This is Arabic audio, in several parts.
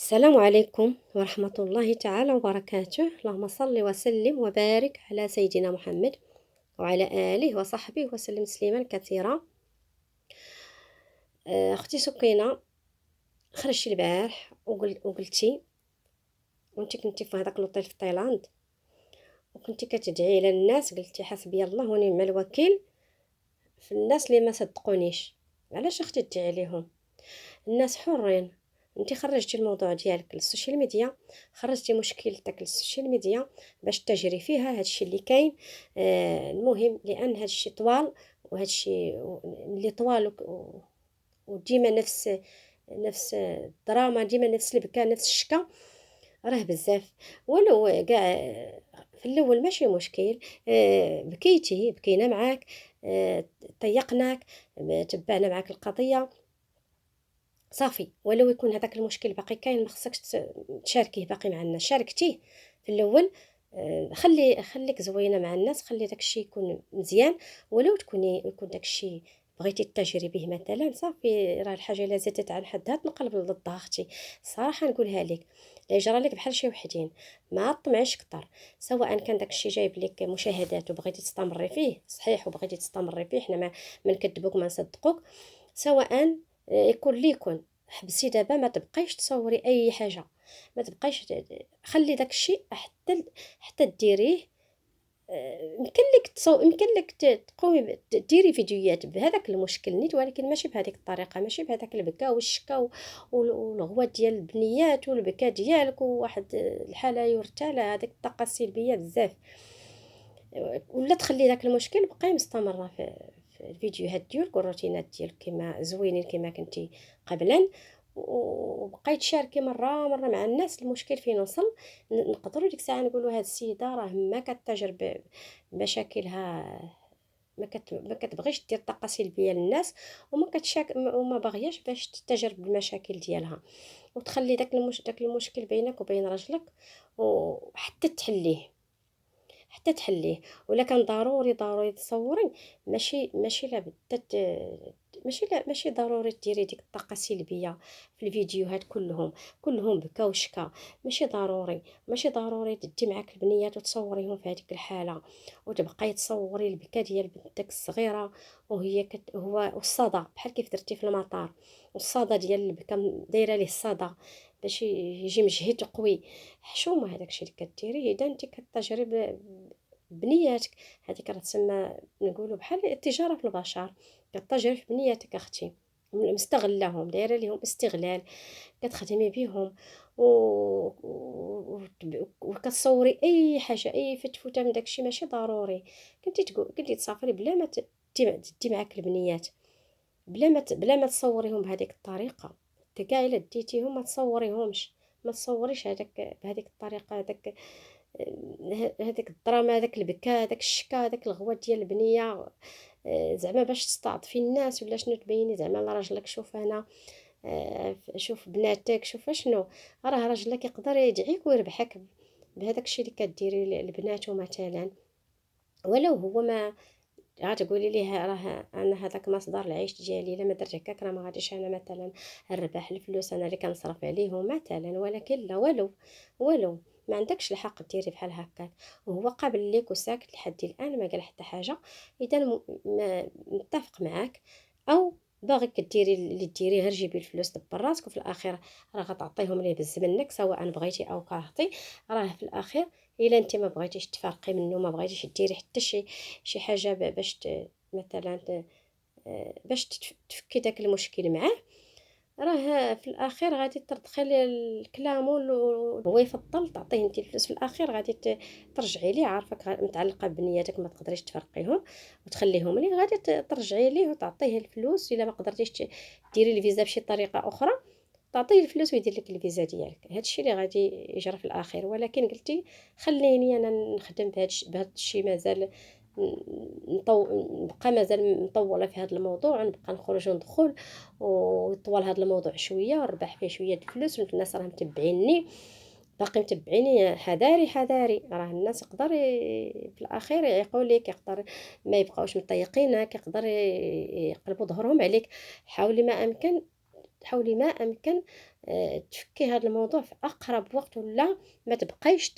السلام عليكم ورحمة الله تعالى وبركاته. اللهم صل وسلم وبارك على سيدنا محمد وعلى آله وصحبه وسلم تسليما كثيرا. أختي سكينة، خرجتي البارح وقلتي وانت كنتي في هذاك لوطيل في تايلاند، وكنتي كتدعي على الناس، قلتي حسبي الله ونعم الوكيل في الناس اللي ما صدقونيش. علاش اختي تدعي عليهم؟ الناس حرين. انت خرجتي الموضوع ديالك للسوشيال ميديا، خرجتي مشكلتك للسوشيال ميديا باش تجري فيها هادشي اللي كاين. المهم لان هادشي طوال، وهادشي اللي طوال وديما نفس الدراما، ديما نفس البكاء، نفس الشكا، راه بزاف. ولو كاع في الاول ماشي مشكل. بكيتي بكينا معاك، طيقناك، تبعنا معاك القضيه، صافي. ولو يكون هذاك المشكل باقي كاين، ما خصكش تشاركيه باقي مع الناس. شاركتيه في الاول، خليك زوينه مع الناس، خلي داكشي يكون مزيان. ولو يكون داكشي بغيتي تتاجري به مثلا، صافي. راه الحاجه الا زادت عن حدها تنقلب لضدها اختي. الصراحه نقولها لك، لا يجرى لك بحال شي وحدين، ما طمعش كتر. سواء كان داكشي جايب لك مشاهدات وبغيتي تستمري فيه، صحيح، وبغيتي تستمري فيه، حنا ما نكذبوك ما نصدقوك. سواء يكون ليكن، حبسي دابا، ما تبقايش تصوري اي حاجه، ما تبقايش خلي داك الشيء حتى ديريه. يمكن لك تقومي ديري فيديوهات بهذاك المشكل نيت، ولكن ماشي بهذيك الطريقه، ماشي بهذاك البكاء والشكا والغوات ديال البنيات والبكاء ديالك، وواحد الحاله يرتالى هذيك الطاقه السلبيه بزاف. ولا تخلي داك المشكل بقاي مستمره في الفيديوهات ديالك والروتينات ديالك كما زوينين كما كنتي قبلا، وبقيت تشاركي مره مع الناس المشكل فين وصل. نقدروا ديك الساعه نقولوا هاد السيده راه ما كتجرب بمشاكلها، ما كتبغيش دير طاقه سلبيه للناس، وما باغياش باش تتجرب المشاكل ديالها، وتخلي داك المشكل بينك وبين راجلك وحتى تحليه. ولا كان ضروري تصوري، ماشي لابد ماشي ضروري ديري ديك الطاقه السلبيه في الفيديوهات كلهم بكا وشكا. ماشي ضروري تدي معاك البنيات وتصوريهم في هذيك الحاله، وتبقاي تصوري البكا ديال بنتك الصغيره هو والصدى، بحال كيف درتي في المطار، والصدى ديال البكا دايره ليه الصدى باش يجي مجهد قوي. حشومه هذاك الشيء اللي كديريه اذا انت كتجري بنياتك. هذيك راه تسمى، نقولوا بحال التجاره في البشر، كتجري في بنياتك اختي، مستغلاهم، دايره ليهم استغلال، كتخدمي بهم وكتصوري اي حاجه، اي فتفوته من داكشي ماشي ضروري. كنتي تسافري بلا ما تدي معاك البنيات، بلا ما تصوريهم بهذيك الطريقه. انت كاع الا ديتيهم ما تصوريهمش، ما تصوريش هذاك بهذيك الطريقه، هذاك الدراما، هذاك البكاء، هذاك الشكا، هذاك الغوات ديال البنيه. زعما باش تستعطفي الناس ولا شنو، تبيني زعما لراجلك شوف انا، شوف بناتك، شوف شنو. راه راجلك يقدر يدعيك ويربحك بهذاك الشيء اللي كديري لبناته مثلا. ولو هو ما غتقولي ليه راه انا هذاك مصدر العيش ديالي، الا ما درت هكاك راه ما غاديش انا مثلا نربح الفلوس انا اللي كنصرف عليهم مثلا. ولكن لا، ولو ما عندكش الحق ديري بحال هكاك، وهو قابل ليك وساكت لحد الان ما قال حتى حاجه. اذا متفق معاك، او باغي كديري اللي ديريه، غير جيبي الفلوس دبر راسك، وفي الاخير راه غتعطيهم ليه بز منك، سواء بغيتي او كرهتي. راه في الاخير الا انت ما بغيتيش تفرقي منه، ما بغيتيش ديري حتى شي حاجه باش مثلا باش تفكي داك المشكل معاه، راه في الاخير غادي تدخلي الكلام هو يفضل تعطيه انت الفلوس، في الاخير غادي ترجعي ليه، عارفك متعلقه بنياتك ما تقدريش تفرقيهم وتخليهم ليه، غادي ترجعي ليه وتعطيه الفلوس. الا ما قدرتيش ديري الفيزا بشي طريقه اخرى، تعطيه الفلوس ويدير لك الفيزا ديالك. هادشي اللي غادي يجرى في الاخير. ولكن قلتي خليني انا نخدم بهذا الشيء، مازال نبقى مازال مطوله في هذا الموضوع، نبقى نخرج وندخل ويطول هذا الموضوع شويه ونربح فيه شويه الفلوس، الناس راه متبعيني، باقي متبعيني. حذاري راه الناس يقدر في الاخير يقول لك، يقدر ما يبقاوش مطيقينك، يقدر يقلبوا ظهرهم عليك. حاولي ما امكن تحاولي ما امكن تفكي هذا الموضوع في اقرب وقت، ولا ما تبقايش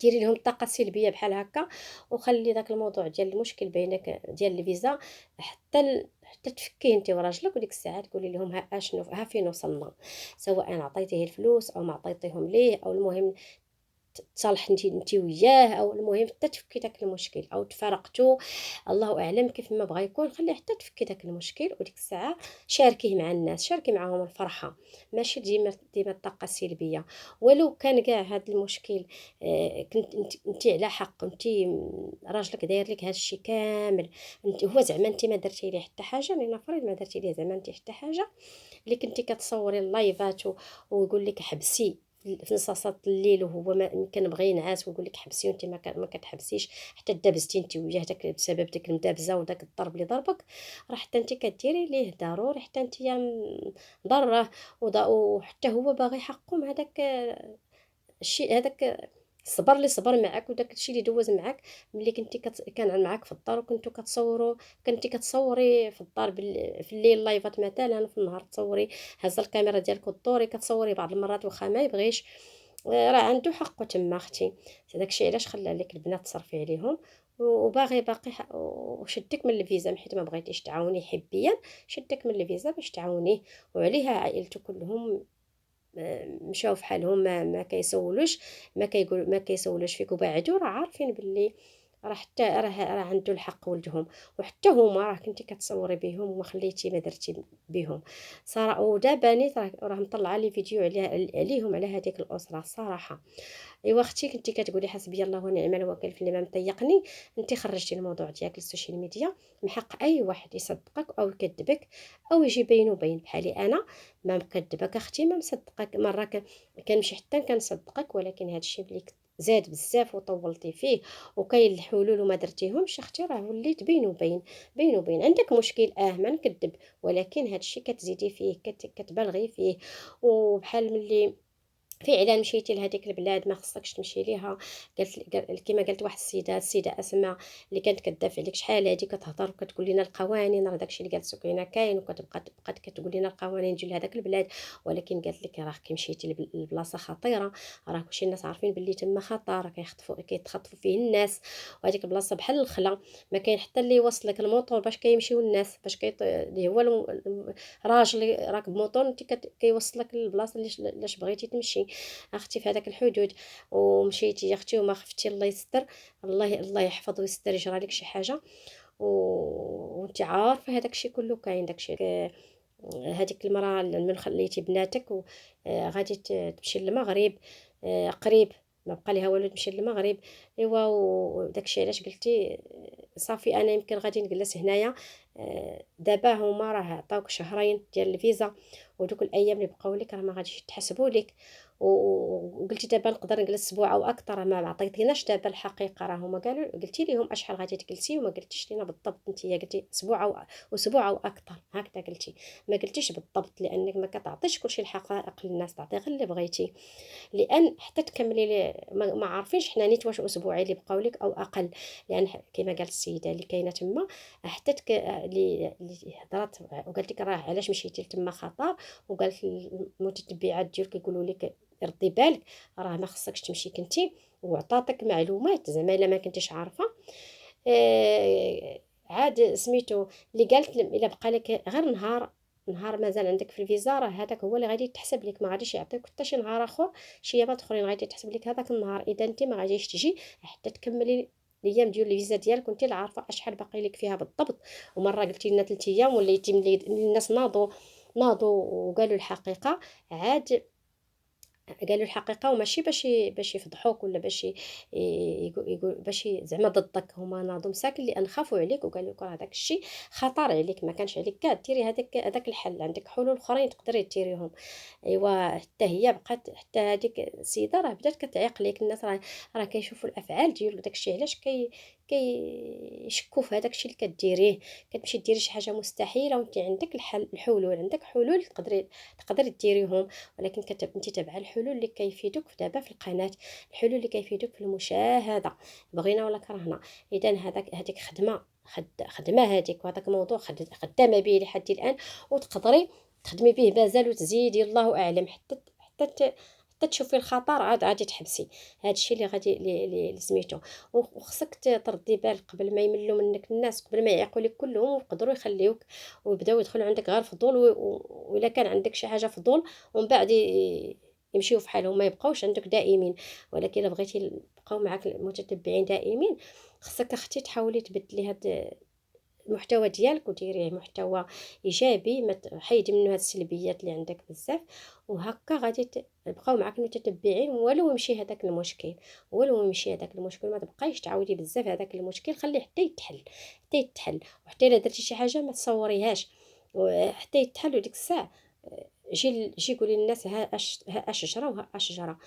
ديري لهم الطاقه السلبيه بحال هكا. وخلي داك الموضوع ديال المشكل بينك ديال الفيزا حتى تفكيه انت وراجلك، وديك الساعه تقولي لهم ها اشنو ها فين وصلنا، سواء عطيتيه الفلوس او ما عطيتيهم ليه، او المهم تصالح انت وياه، او المهم حتى تفكي داك المشكل او تفارقتوا، الله اعلم كيف ما بغى يكون. خليه حتى تفكي داك المشكل، وديك الساعه شاركيه مع الناس، شاركي معاهم الفرحه، ماشي ديما الطاقه السلبيه. ولو كان كاع هذا المشكل كنت انت على حق، انت راجلك داير لك هذا الشيء كامل، انت هو زعما انت ما درتي ليه حتى حاجه، لان نفرض ما درتي ليه زعما انت حتى حاجه، اللي كنتي كتصوري اللايفات ويقول لك حبسي في نصاصات الليل، وهو ما كنبغي ينعس ويقول لك حبسي، وانت ما كتحبسيش، حتى دابزتي انت وياه داك بسبب داك المدابزه وداك الضرب اللي ضربك، راه حتى انت كديري ليه ضروري، حتى انت ضره، وحتى هو باغي حقه مع داك الشيء هذاك، الصبر اللي صبر معك، وداك الشيء اللي دوز معك ملي كنتي كان معك في الدار، وكنتو كتصوروا، كنتي كتصوري في الدار في الليل لايفات مثلا، في النهار تصوري هز الكاميرا ديالك ودوري كتصوري بعض المرات واخا ما يبغيش، راه عنده حقه تما اختي. داكشي علاش خلى لك البنات تصرفي عليهم، باقي وشدك من الفيزا حيت ما بغيتيش تعاوني حبيا، شدك من الفيزا باش تعاونيه. وعليها عائلته كلهم مشاو في حالهم، ما كيسولوش، ما كيسولوش فيك، وبعدو راه عارفين باللي راه حتى راه عنده الحق ولدهم، وحتى هما راه كنتي كتصوري بهم وما خليتي ما درتي بهم صراحه. ودابا نيت راه مطلعه لي فيديو عليهم على هذيك الاسره الصراحه. ايوا اختي كنتي كتقولي حسبي الله ونعم الوكيل في اللي ما مضيقني، انت خرجتي الموضوع ديالك للسوشيال ميديا، من حق اي واحد يصدقك او يكذبك او يجي بينه وبين، بحالي انا ما مكذبك اختي ما مصدقك، مره كنمشي حتى كنصدقك، ولكن هذا الشيء اللي زاد بزاف وطولتي فيه وكاين الحلول وما درتيهمش اختي، راه وليت بينه وبين، بينه وبين عندك مشكل ما نكذب، ولكن هذا الشيء كتزيدي فيه كتبالغي فيه. وبحال ملي فعلا مشيتي لهذيك البلاد ما خصكش تمشي ليها، كما قالت واحد السيده اسماء اللي كانت كدافع عليك شحال هذه كتهضر وكتقول لنا القوانين، راه داكشي اللي قالت سكينه كاين، وكتبقى كتقول لنا القوانين ديال هذاك البلاد، ولكن قالت لك راه كي مشيتي لبلاصه خطيره، راه كلشي الناس عارفين باللي تما خطر، راه كيتخطفوا فيه الناس، وهذيك البلاصه بحال الخلا، ما كاين حتى اللي يوصلك الموطور باش كيمشيو الناس، باش اللي هو راجل راكب موطور انت كيوصلك للبلاصه اللي بغيتي تمشي اختي في هذاك الحدود. ومشيتي يا اختي وما خفتي الله يستر، الله يحفظ ويستر يجرى لك شي حاجه، وانت عارفه هذاك الشيء كله كاين داكشي. هذيك المراه من خليتي بناتك وغادي تمشي للمغرب قريب، ما بقى ليها والو تمشي للمغرب. ايوا وداك الشيء علاش قلتي صافي انا يمكن غادي نجلس هنايا. دابا هما راه عطاوك شهرين ديال الفيزا، ودوك الايام اللي بقاو لك راه ما غاديش يتحسبوا لك، وقلتي دابا نقدر نجلس اسبوع او اكثر، ما عطيتيناش دابا الحقيقه، راه هما قالوا قلتي لهم اشحال غادي تجلسي وما قلتيش لينا بالضبط، انت قلتي اسبوع او اسبوع او اكثر هكذا قلتي، ما قلتيش بالضبط لانك ما كتعطيش كلشي الحقائق للناس، تعطي غير اللي بغيتي، لان حتى تكملي ما عارفينش حنا نيت واش اسبوعين اللي بقاو لك او اقل، لان كما قالت السيده اللي كاينه تما حتى اللي هضرات وقالت لك راه علاش مشيتي لتما خطر، وقالت المتتبعات ديالك يقولوا لك ردي بالك راه ما خصكش تمشي كنتي، وعطاتك معلومات زعما الا ما كنتيش عارفه. عاد سميتو اللي قالت الا بقى لك غير نهار مازال عندك في الفيزا، راه هذاك هو اللي غادي يتحسب لك، ما غاديش يعطيك حتى شي نهار اخر، شي ايامات اخرين غادي تحسب لك هذاك النهار، اذا انت ما غاديش تجي حتى تكملي الايام ديال الفيزا ديالك، كنتي لا عارفه اشحال باقي لك فيها بالضبط. ومره قلتي لنا 3 ايام، وليتي ملي الناس ناضوا وقالوا الحقيقه، عاد قالوا الحقيقه، وماشي باش يفضحوك ولا يقول باش زعما ضدك، هما ناضوا مساكن لان خافوا عليك وقالوا لك هذاك الشيء خطر عليك، ما كانش عليك كاع ديري هذاك الحل، عندك حلول اخرين تقدري ديريهم. ايوا حتى هي بقات، حتى هذيك السيده راه بدات كتعيق ليك الناس، راه كيشوفوا الافعال ديالك، داك الشيء علاش كيشكوا في هذاك الشيء اللي كديريه، كتمشي ديري شي حاجه مستحيله وانت عندك الحلول، عندك حلول تقدري ديريهم، ولكن انت تابعه الحلول اللي كيفيدوك دابا في القناه، الحلول اللي كيفيدوك في المشاهده بغينا ولا كرهنا. اذا هذيك خدمه هذيك، وهذاك موضوع خدامه به لحد الان، وتقدري تخدمي به مازال وتزيدي الله اعلم حتى تشوفي الخطر عاد غادي تحبسي. هذا الشيء اللي غادي اللي سميتو. وخصك تردي بالك قبل ما يملوا منك الناس، قبل ما يعيقوا لك كلهم ويقدروا يخليوك ويبداو يدخلوا عندك غير فضول، والا كان عندك شي حاجه فضول ومن بعد يمشيو في حالهم ما يبقاوش عندك دائمين. ولكن الا بغيتي يبقاو معك المتتبعين دائمين، خصك اختي تحاولي تبدلي هاد المحتوى ديالك وديريه محتوى ايجابي، ما حيدي منه هاد السلبيات اللي عندك بزاف. وهكا غادي يبقاو معك المتتبعين، ولو يمشي هذاك المشكل، ولو يمشي هذاك المشكل ما تبقايش تعاودي بزاف هذاك المشكل، خليه حتى يتحل، حتى يتحل. وحتى الا درتي شي حاجه ما تصوريهاش حتى يتحل. وديك الساعه جي قولي للناس ها شجره وها شجره،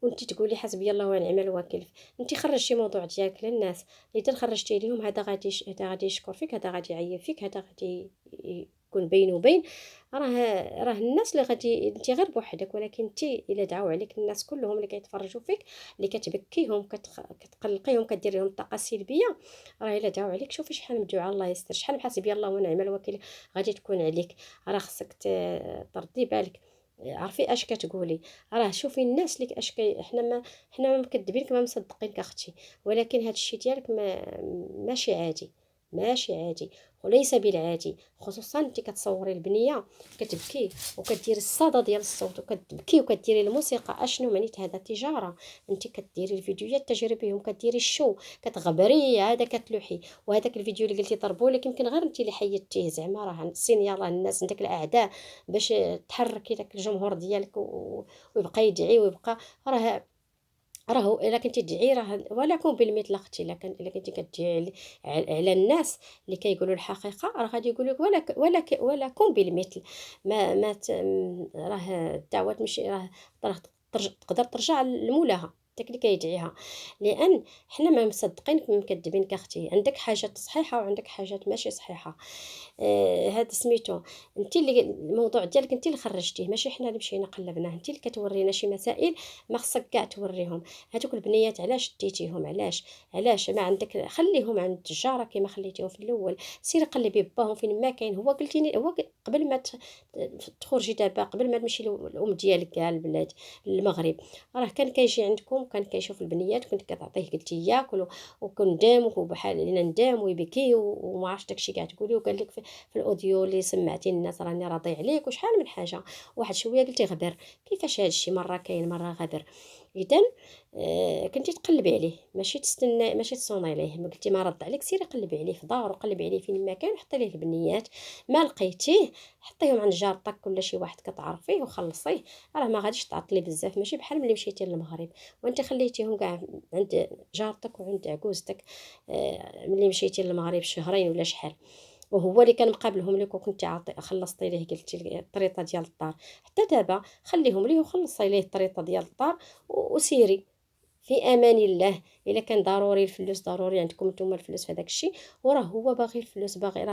وانت تقولي حسبي الله ونعم الوكيل. انت خرجتي موضوع ديالك للناس، اذا خرجتي لهم هذا غادي هذا غادي يشكر فيك، هذا غادي يعيب فيك، هذا غادي يكون بين وبين. راه الناس اللي غادي انت غير بوحدك، ولكن انت الا دعاو عليك الناس كلهم اللي كيتفرجوا فيك، اللي كتبكيهم كتقلقيهم كدير لهم طاقه سلبيه، راه الا دعاو عليك شوفي شحال من دعاء الله يستر، شحال من حسبي الله ونعم الوكيل غادي تكون عليك. راه خصك تردي بالك، عرفي اش كتقولي. راه شوفي الناس اللي اش حنا ما مكذبينك ما مصدقينك اختي، ولكن هذا الشيء ديالك ماشي عادي، ماشي عادي وليس بالعادي. خصوصا انت كتصوري البنيه كتبكي وكديري الصدى ديال الصوت وكتبكي وكديري الموسيقى. اشنو معنيت هذا؟ تجاره. انت كديري الفيديوهات تجربيهم، كديري الشو، كتغبري عاده كتلوحي. وهذاك الفيديو اللي قلتي ضربوا لك يمكن غير انت اللي حيدتيه، زعما راه سين يلاه الناس عندك الاعداء باش تحركي داك الجمهور ديالك ويبقى يدعي ويبقى. راه الا كنتي تدعي راه ولا كون بالمثل اختي. الا كنتي كتدعي على الناس اللي كيقولوا الحقيقه، راه غادي يقول لك ولا كون بالمثل. ما راه الدعوات ماشي راه تقدر ترجع لمولاها داك اللي كيدعيها. لان حنا ما مصدقينك ما مكذبينك اختي، عندك حاجات صحيحه وعندك حاجات ماشي صحيحه. هذا سميتو. انت اللي الموضوع ديالك انت اللي خرجتيه، ماشي حنا اللي مشينا قلبناه. انت اللي كتورينا شي مسائل ما خصك كاع توريهم. هذوك البنيات علاش ديتيهم؟ علاش ما عندك؟ خليهم عند التجاره كما خليتيهم في الاول. سيري قلبي باهم فين ما كاين. هو قلتيني هو قبل ما تخرجي دابا، قبل ما تمشي الام ديالك كاع البلاد المغرب، راه كان كيجي عندكم كان كيشوف البنيات كنت كتعطيه قلتي ياكل وكندام وبحال علينا ندام ويبكي وما عرفت داكشي كاع تقولي. وقال لك في الاوديو اللي سمعتي الناس راني راضي عليك وشحال من حاجه. واحد شويه قلتي غبر. كيفاش هادشي مره كاين مره غبر؟ اذا كنتي تقلبي عليه ماشي تستنى ماشي تصوني عليه. ما قلتي ما رد عليك سيري قلبي عليه في دار وقلبي عليه فين ما كان، حطي ليه البنيات. ما لقيتيه حطيهم عند جارتك ولا شي واحد كتعرفيه وخلصيه. راه ما غاديش تعطلي بزاف، ماشي بحال ملي مشيتي للمغرب وانت خليتيهم كاع عند جارتك وعند عكوزتك. ملي مشيتي للمغرب شهرين ولا شحال، وهو اللي كان مقابلهم لك وكنتي خلصتي ليه قلتي الطريطه ديال الدار. حتى دابا خليهم ليه وخلصي ليه الطريطه ديال الدار وسيري في امان الله. الا كان ضروري الفلوس، ضروري عندكم نتوما الفلوس في هذاك الشيء. وراه هو باغي الفلوس، باغي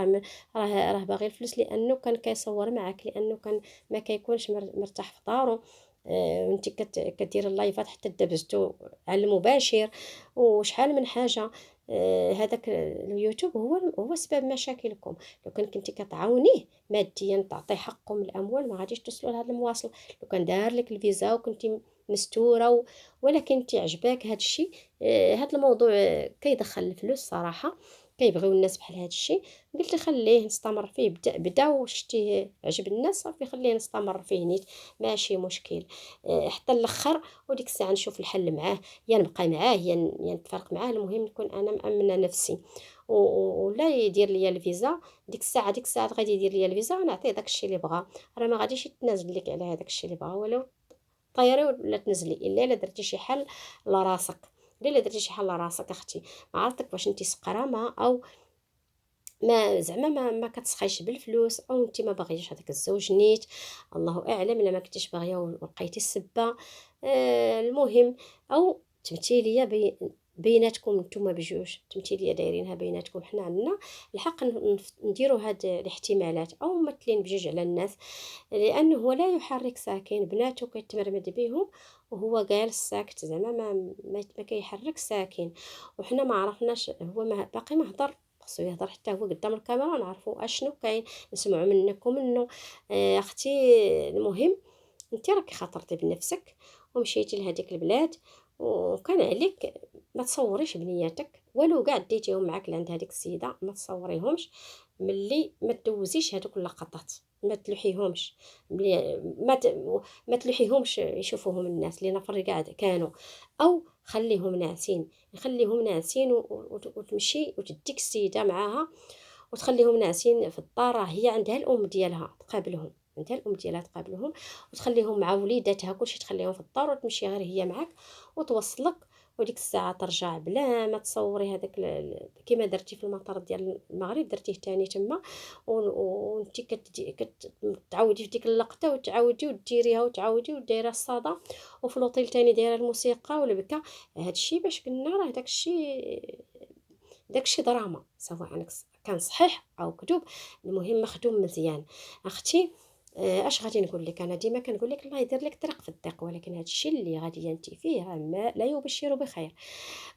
راه باغي الفلوس لانه كان كيصور معك، لانه كان ما كيكونش مرتاح في دارو. وانت كدير اللايفات حتى دبزتو على المباشر وشحال من حاجه. هذاك اليوتيوب هو سبب مشاكلكم. لو كان كنتي كتعاونيه ماديا تعطيه حقه من الاموال ما غاديش توصلوا لهذا المواصل. لو كان دار لك الفيزا وكنتي مستوره ولكن انت عجباك هذا الشيء. هذا الموضوع كيدخل الفلوس صراحه، كيبغيو الناس بحال هذا الشيء. قلت خليه نستمر فيه. بدا وشتيه عجب الناس صافي خليه نستمر فيه نيت ماشي مشكل حتى الاخر. وديك الساعه نشوف الحل معاه، يا نبقى معاه يا نتفرق معاه. المهم نكون انا مامنه نفسي ولا يدير ليا الفيزا. ديك الساعه غادي يدير ليا الفيزا ونعطيه داك الشيء اللي بغا. راه ما غاديش يتنازل لك على هذاك الشيء اللي بغا ولو طيري ولا تنزلي الا درتي شي حل لراسك. الا درتي شي حل لراسك اختي. ما عرفتك واش انت سقرامه او ما زعما ما كتسخيش بالفلوس، او انت ما باغيش هذاك الزوج نيت. الله اعلم الا ما كنتيش باغيه ولقيتي السبه. المهم او تمثيليه بيناتكم نتوما بجوج، تمثيليه دايرينها بيناتكم. حنا عندنا الحق نديروا هاد الاحتمالات او ممثلين بجوج على الناس. لانه هو لا يحرك ساكن، بناته كيتمرمد بهم وهو جالس ساكت زعما ما كيحرك ساكن. وحنا ما عرفناش هو ما باقي ما هضر خصو يهضر حتى هو قدام الكاميرا نعرفوا اشنو كاين، نسمعوا منك ومنه. اختي المهم انت راكي خاطرتي بنفسك ومشيتي لهذيك البلاد، وكان عليك ما تصوريش بنياتك والو كاع ديتيهم معاك لعند هذيك السيده، ما تصوريهمش ملي ما تدوزيش هذوك اللقطات، ما تلوحيهمش ملي ما تلوحيهمش يشوفوهم الناس اللي نفر قاعد كانوا، او خليهم ناعسين، خليهم ناعسين وتمشي وتديك السيده معاها وتخليهم ناعسين في الدار، هي عندها الام ديالها تقابلهم، عندها الام ديالها تقابلهم وتخليهم مع وليداتها كلشي تخليهم في الدار وتمشي غير هي معاك وتوصلك، وديك الساعه ترجع بلا ما تصوري هذاك كيما درتي في المطار ديال المغرب درتيه تاني تما، وانت كتعاودي في ديك اللقطه وتعاودي وديريها وتعاودي ودايره الصدى، وفي لوطيل تاني دايره الموسيقى والبكا. هادشي باش قلنا راه داكشي دراما، سواء كان صحيح او كذوب، المهم مخدوم مزيان. اختي اش غادي نقول لك، انا ديما كنقول لك الله يدير لك طريق في الضيق، ولكن هذا الشيء اللي غادي انت فيه راه ما لا يبشر بخير.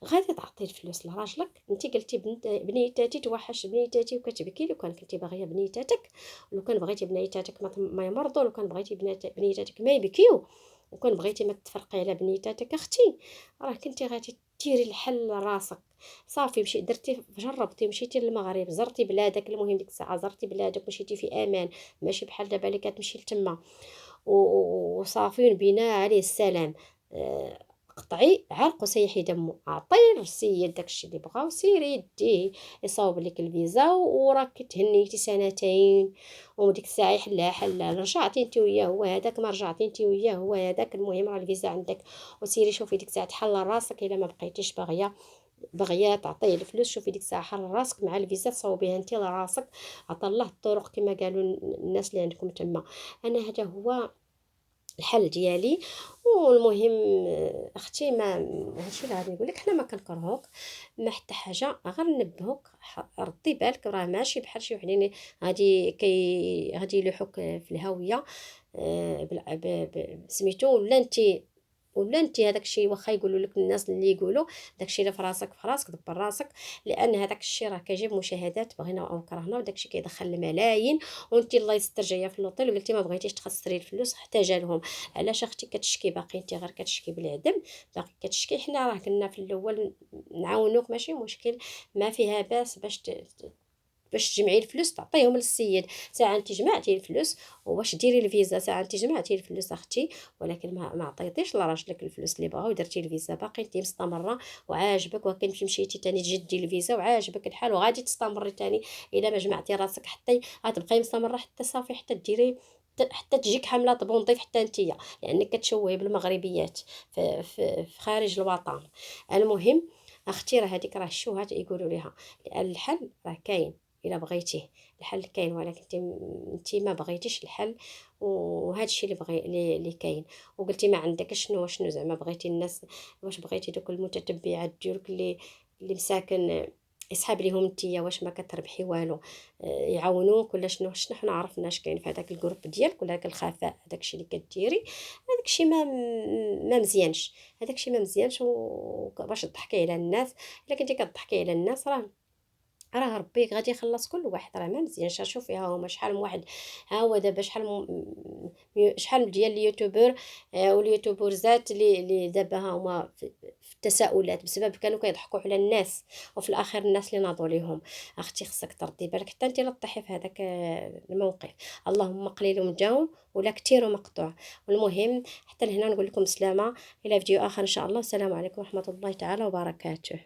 غادي تعطي الفلوس لراجلك، انت قلتي بنيتاتي توحش بنيتاتي وكتبكي، لو كان كنتي باغيه بنيتاتك، لو كان بغيتي بنيتاتك ما يمرضوا، لو كان بغيتي بنيتاتك ما يبكيو، وكان بغيتي ما تفرقي على بنيتاتك اختي، راه كنتي غادي ديري الحل لراسك. صافي مشي درتي جربتي مشيتي للمغرب زرتي بلادك، المهم ديك الساعه زرتي بلادك مشيتي في امان، ماشي بحال دابا اللي كتمشي لتما وصافي بنا عليه السلام. قطعي عرق وسيحي دمو، عطي للسيد داكشي اللي بغا وسيري يديه يصاوب لك الفيزا وراك تهنيتي سنتين، وديك الساعه يحلها حلال، رجعتي انت وياه هو هذاك، ما رجعتي انت وياه هو هذاك، المهم راه الفيزا عندك. وسيري شوفي ديك الساعه تحل راسك الا ما بقيتيش باغيه تعطيه الفلوس، شوفي ديك الساعه حل راسك مع الفيزا تصاوبيها انت لراسك، عطا الله الطرق كما قالوا الناس اللي عندكم تما. انا هذا هو الحل ديالي. والمهم اختي ما هادشي اللي غادي نقول لك، حنا ما كنكرهوك ما حتى حاجه، غير نبهوك ردي بالك راه ماشي بحال شي وحدين غادي يلوحوك في الهاويه. سميتو ولا انت هذاك الشيء واخا يقولوا لك الناس اللي يقولوا داكشي اللي في راسك دبر راسك، لان هذاك الشيء راه كيجيب مشاهدات بغينا او كرهنا، وداك الشيء كيدخل الملايين، وانت الله يستر جايه في اللوطيل وقلتي ما بغيتيش تخسري الفلوس حتى جالهم. علاش اختي كتشكي باقي انت غير كتشكي بالعدم، باقي كتشكي، حنا راه كنا في الاول نعاونوك ماشي مشكل، ما فيها باس باش تجمعي الفلوس تعطيهم للسيد، ساعه انت جمعتي الفلوس واش ديري الفيزا، ساعه انت جمعتي الفلوس اختي، ولكن ما عطيتيش لراجلك الفلوس اللي بغا ودرتي الفيزا باقي انت مستمره وعاجبك، وكنتي مشيتي تاني تجدي الفيزا وعاجبك الحال وغادي تستمري تاني الا ما جمعتي راسك حتى غتبقاي مستمره حتى صافي حتى ديري حتى تجيك حمله طبونطيف حتى نتيا، لانك كتشوهي بالمغربيات في خارج الوطن. المهم اختي راه هذيك راه الشوهات يقولوا ليها، لان الحل راه كاين الا بغيتيه، الحل كاين، ولكن انت ما بغيتيش الحل، وهذا الشيء اللي بغي اللي كاين. وقلتي ما عندك شنو زعما بغيتي الناس، واش بغيتي دوك المتتبعات ديالك اللي مساكن يسحاب ليهم نتيا، واش ما كتربحي والو، يعاونوك ولا شنو حنا عرفنا اش كاين في هذاك الجروب ديالك ولا هذاك الخفاء، هذاك الشيء اللي كديري هذاك الشيء ما مزيانش، هذاك الشيء ما مزيانش، وباش تضحكي على الناس، الا كنتي كتضحكي على الناس راه ربي غادي يخلص كل واحد، راه ما مزيانش. شوفي ها هما شحال من واحد، ها هو دابا شحال ديال اليوتيوبر واليوتيوبرزات اللي دابا ها هما في التساؤلات بسبب كانوا كيضحكوا على الناس، وفي الاخر الناس اللي ناضوا ليهم. اختي خصك تردي بالك حتى انت لا تطيحي في هذاك الموقف، اللهم قليل مداوم ولا كثير مقطوع. والمهم حتى لهنا نقول لكم سلامه، الى فيديو اخر ان شاء الله، السلام عليكم ورحمه الله تعالى وبركاته.